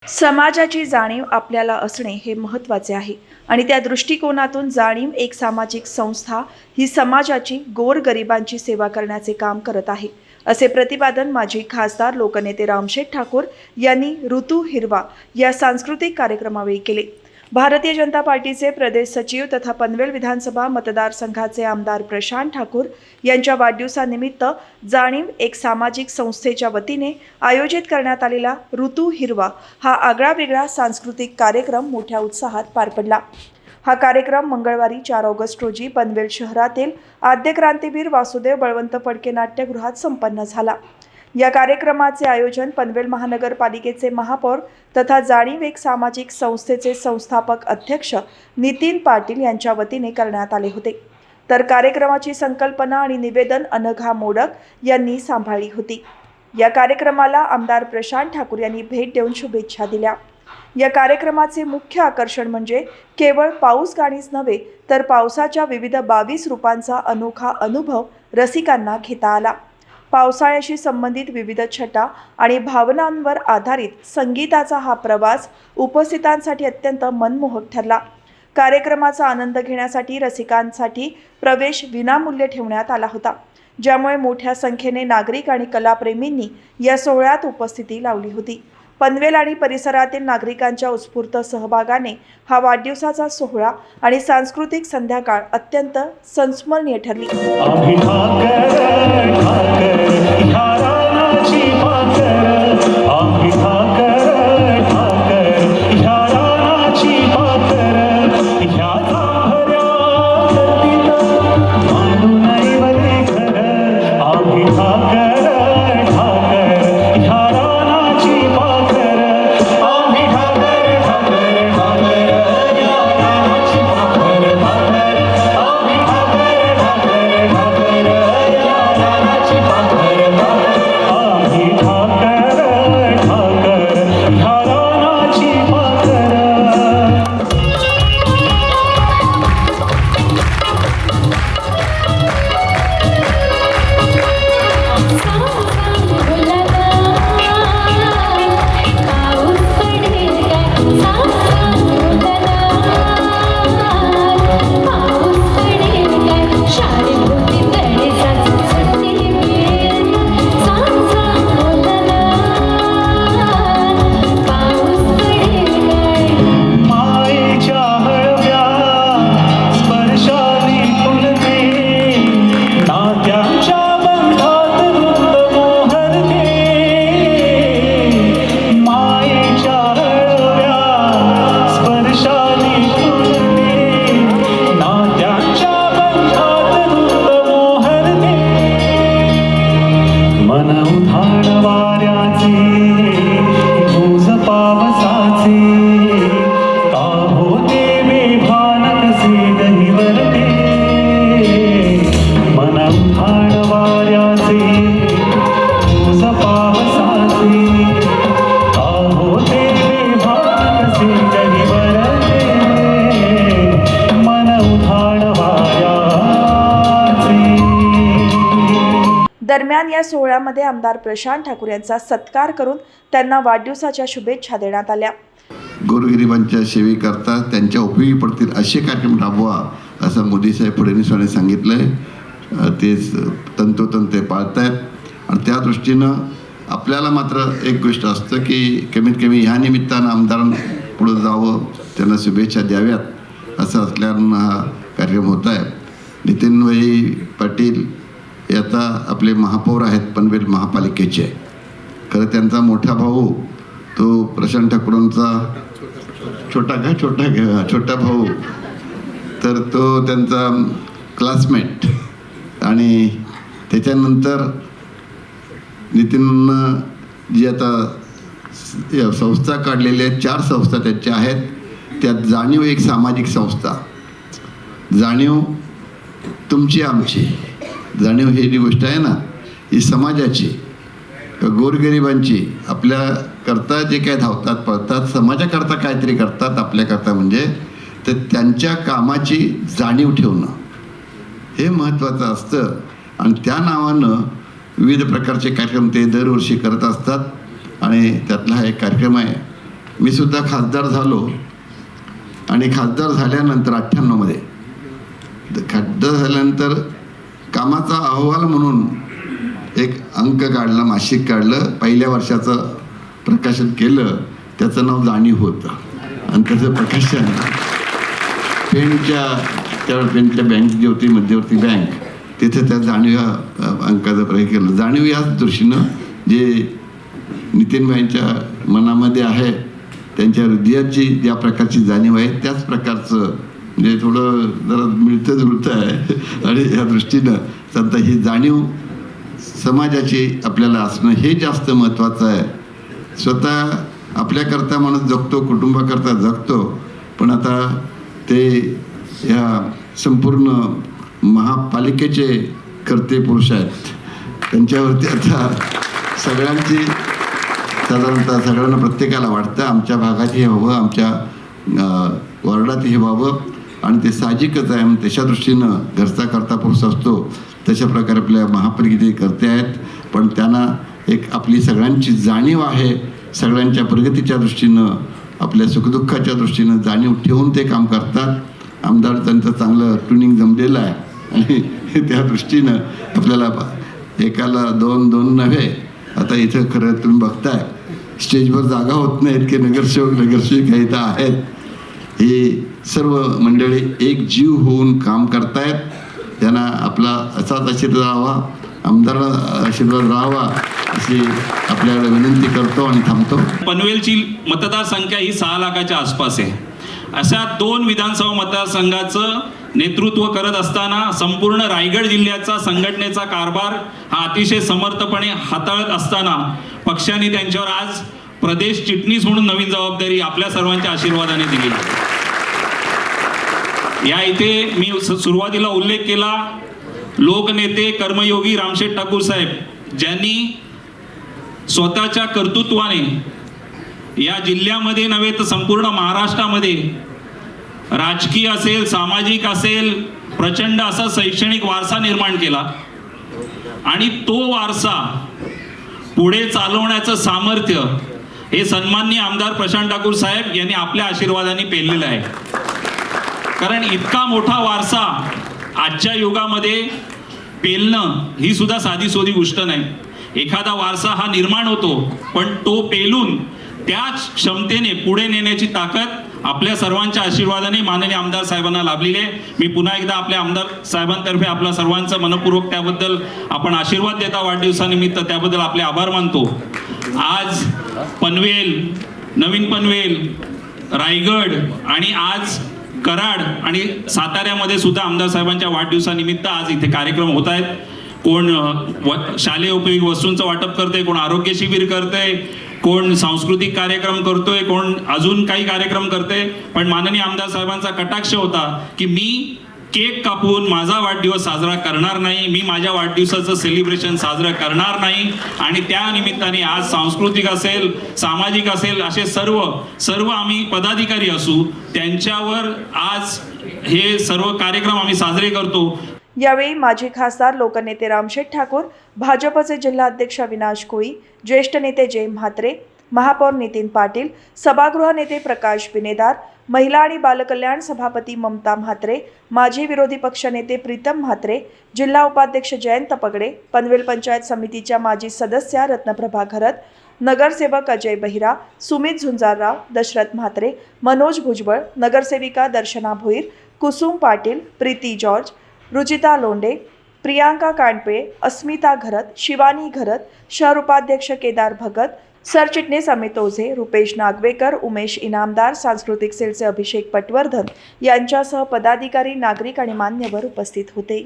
समाजाची जाणीव आपल्याला असणे हे महत्त्वाचे आहे आणि त्या दृष्टिकोनातून जाणीव एक सामाजिक संस्था ही समाजाची गोरगरिबांची सेवा करण्याचे काम करत आहे, असे प्रतिपादन माजी खासदार लोकनेते रामशेठ ठाकूर यांनी ऋतू हिरवा या सांस्कृतिक कार्यक्रमावेळी केले। भारतीय जनता पार्टीचे प्रदेश सचिव तथा पनवेल विधानसभा मतदारसंघाचे आमदार प्रशांत ठाकूर यांच्या वाढदिवसानिमित्त जाणीव एक सामाजिक संस्थेच्या वतीने आयोजित करण्यात आलेला ऋतू हिरवा हा आगळावेगळा सांस्कृतिक कार्यक्रम मोठ्या उत्साहात पार पडला। हा कार्यक्रम मंगळवारी 4 ऑगस्ट रोजी पनवेल शहरातील आद्य क्रांतीवीर वासुदेव बळवंत फडके नाट्यगृहात संपन्न झाला। या कार्यक्रमाचे आयोजन पनवेल महानगरपालिकेचे महापौर तथा जाणीव एक सामाजिक संस्थेचे संस्थापक अध्यक्ष नितीन पाटील यांच्या वतीने करण्यात आले होते, तर कार्यक्रमाची संकल्पना आणि निवेदन अनघा मोडक यांनी सांभाळली होती। या कार्यक्रमाला आमदार प्रशांत ठाकूर यांनी भेट देऊन शुभेच्छा दिल्या। या कार्यक्रमाचे मुख्य आकर्षण म्हणजे केवळ पाऊस गाणीच नव्हे तर पावसाच्या विविध 22 रूपांचा अनोखा अनुभव रसिकांना घेता आला। पावसाळ्याशी संबंधित विविध छटा आणि भावनांवर आधारित संगीताचा हा प्रवास उपस्थितांसाठी अत्यंत मनमोहक ठरला। कार्यक्रमाचा आनंद घेण्यासाठी रसिकांसाठी प्रवेश विनामूल्य ठेवण्यात आला होता, ज्यामुळे मोठ्या संख्येने नागरिक आणि कलाप्रेमींनी या सोहळ्यात उपस्थिती लावली होती। पनवेल आणि परिसरातील नागरिकांच्या उत्स्फूर्त सहभागाने हा वाढदिवसाचा सोहळा आणि सांस्कृतिक संध्याकाळ अत्यंत संस्मरणीय ठरली। दरम्यान या सोहळ्यामध्ये आमदार प्रशांत ठाकूर यांचा सत्कार करून त्यांना वाढदिवसाच्या शुभेच्छा देण्यात आल्या। गोरगरिबांच्या सेवेकरता त्यांच्या उपयोगी पडतील असे कार्यक्रम राबवा असं मोदी साहेब फडणवीसांनी सांगितलंय। ते तंतोतंत ते पाळतायत आणि त्या दृष्टीनं आपल्याला मात्र एक गोष्ट असतं की कमीत कमी ह्या निमित्तानं आमदारांपुढं जावं, त्यांना शुभेच्छा द्याव्यात असं असल्यानं हा कार्यक्रम होत आहे। नितीनभाई पाटील हे आता आपले महापौर आहेत पनवेल महापालिकेचे। खरं त्यांचा मोठा भाऊ तो प्रशांत ठाकूरांचा छोटा भाऊ, तर तो त्यांचा क्लासमेट आणि त्याच्यानंतर नितीननं जी आता संस्था काढलेल्या आहेत 4 संस्था त्यांच्या आहेत, त्यात जाणीव एक सामाजिक संस्था, जाणीव तुमची आमची, जाणीव ही जी गोष्ट आहे ना ही समाजाची गोरगरिबांची आपल्याकरता जे काय धावतात पळतात समाजाकरता काहीतरी करतात आपल्याकरता म्हणजे तर त्यांच्या कामाची जाणीव ठेवणं हे महत्त्वाचं असतं आणि त्या नावानं विविध प्रकारचे कार्यक्रम ते दरवर्षी करत असतात आणि त्यातला हा एक कार्यक्रम आहे मी सुद्धा खासदार झालो आणि खासदार झाल्यानंतर 98मध्ये खासदार झाल्यानंतर कामाचा अहवाल म्हणून एक अंक काढला, मासिक काढलं, पहिल्या वर्षाचं प्रकाशन केलं. त्याचं नाव जाणीव होतं आणि त्याचं प्रकाशन पेनच्या बँक जी होती, मध्यवर्ती बँक, तिथे त्या जाणीव अंकाचं प्रयोग केलं. जाणीव याच दृष्टीनं जे नितीनभाईंच्या मनामध्ये आहे, त्यांच्या हृदयाची ज्या प्रकारची जाणीव आहे त्याच प्रकारचं म्हणजे थोडं जरा मिळतं जुळतं आहे आणि या दृष्टीनं सध्या ही जाणीव समाजाची आपल्याला असणं हे जास्त महत्त्वाचं आहे. स्वतः आपल्याकरता माणूस जगतो, कुटुंबाकरता जगतो, पण आता ते या संपूर्ण महापालिकेचे कर्ते पुरुष आहेत. त्यांच्यावरती आता सगळ्यांची साधारणतः सगळ्यांना प्रत्येकाला वाटतं आमच्या भागात हे व्हावं, आमच्या वॉर्डात हे व्हावं आणि ते साहजिकच आहे. त्याच्या दृष्टीनं घरचा करता पुरुष असतो तशा प्रकारे आपल्या महापालिकेचे कर्ते आहेत. पण त्यांना एक आपली सगळ्यांची जाणीव आहे, सगळ्यांच्या प्रगतीच्या दृष्टीनं, आपल्या सुखदुःखाच्या दृष्टीनं जाणीव ठेवून ते काम करतात. आमदार त्यांचं चांगलं ट्युनिंग जमलेलं आहे आणि त्या दृष्टीनं आपल्याला एकाला दोन नव्हे, आता इथं खरं तुम्ही बघताय स्टेजवर जागा होत नाहीत की नगरसेविका इथं आहेत. ही सर्व मंडळी एक जीव होऊन काम करतायत. त्यांना आपला असाच आशीर्वाद राहावा, आमदारांना आशीर्वाद राहावा अशी आपल्याला विनंती करतो आणि थांबतो. पनवेलची मतदारसंख्या ही 6 लाखाच्या आसपास आहे. अशा 2 विधानसभा मतदारसंघाचं नेतृत्व करत असताना संपूर्ण रायगड जिल्ह्याचा संघटनेचा कारभार हा अतिशय समर्थपणे हाताळत असताना पक्षाने त्यांच्यावर आज प्रदेश चिटणीस म्हणून नवीन जबाबदारी आपल्या सर्वांच्या आशीर्वादाने दिली. या इथे मी सुरुवातीला उल्लेख केला, लोकनेते कर्मयोगी रामशेठ ठाकूर साहेब, ज्यांनी स्वतःच्या कर्तृत्वाने या जिल्ह्यामध्ये नव्हे तर संपूर्ण महाराष्ट्रामध्ये राजकीय असेल, सामाजिक असेल, प्रचंड असा शैक्षणिक वारसा निर्माण केला आणि तो वारसा पुढे चालवण्याचं सामर्थ्य हे सन्माननीय आमदार प्रशांत ठाकूर साहेब यांनी आपल्या आशीर्वादाने पेललेलं आहे. कारण इतका मोठा वारसा आजच्या युगामध्ये पेलणं ही सुद्धा साधी गोष्ट नाही. एखादा वारसा हा निर्माण होतो, पण तो पेलून त्याच क्षमतेने पुढे नेण्याची ताकद आपल्या सर्वांच्या आशीर्वादाने माननीय आमदार साहेबांना लाभलेली आहे. मी पुन्हा एकदा आपल्या आमदार साहेबांतर्फे आपल्या सर्वांचं मनपूर्वक त्याबद्दल आपण आशीर्वाद देता वाढदिवसानिमित्त, त्याबद्दल आपले आभार मानतो. आज पनवेल, नवीन पनवेल, रायगड आणि आज कराड आणि साताऱ्यामध्ये सुद्धा आमदार साहेबांच्या वाढदिवसानिमित्त आज इथे कार्यक्रम होत आहेत. कोण शालेय उपयोगी वस्तूंचं वाटप करते, कोण आरोग्य शिबिर करते, कोण सांस्कृतिक कार्यक्रम करतोय, कोण अजून काही कार्यक्रम करते. पण माननीय आमदार साहेबांचा कटाक्ष होता की मी केक कापून माझा वाढदिवस साजरा करणार नाही, मी माझ्या वाढदिवसाचं सेलिब्रेशन साजरं करणार नाही. आणि त्या निमित्ताने आज सांस्कृतिक असेल, सामाजिक असेल, असे सर्व आम्ही पदाधिकारी असू त्यांच्यावर आज हे सर्व कार्यक्रम आम्ही साजरे करतो. यावेळी माजी खासदार लोकनेते रामशेठ ठाकूर, भाजपचे जिल्हाध्यक्ष अविनाश कोळी, ज्येष्ठ नेते जय म्हात्रे, महापौर नितीन पाटील, सभागृह नेते प्रकाश बिनेदार, महिला आणि बालकल्याण सभापती ममता म्हात्रे, माजी विरोधी पक्षनेते प्रीतम म्हात्रे, जिल्हा उपाध्यक्ष जयंत पगडे, पनवेल पंचायत समितीच्या माजी सदस्या रत्नप्रभा घरत, नगरसेवक अजय बहिरा, सुमित झुंजारराव, दशरथ म्हात्रे, मनोज भुजबळ, नगरसेविका दर्शना भोईर, कुसुम पाटील, प्रीती जॉर्ज, रुचिता लोंडे, प्रियांका कांडपे, अस्मिता घरत, शिवानी घरत, शहर उपाध्यक्ष केदार भगत, सरचिटणीस अमित ओझे, रुपेश नागवेकर, उमेश इनामदार, सांस्कृतिक सेलचे अभिषेक पटवर्धन यांच्यासह पदाधिकारी, नागरिक आणि मान्यवर उपस्थित होते.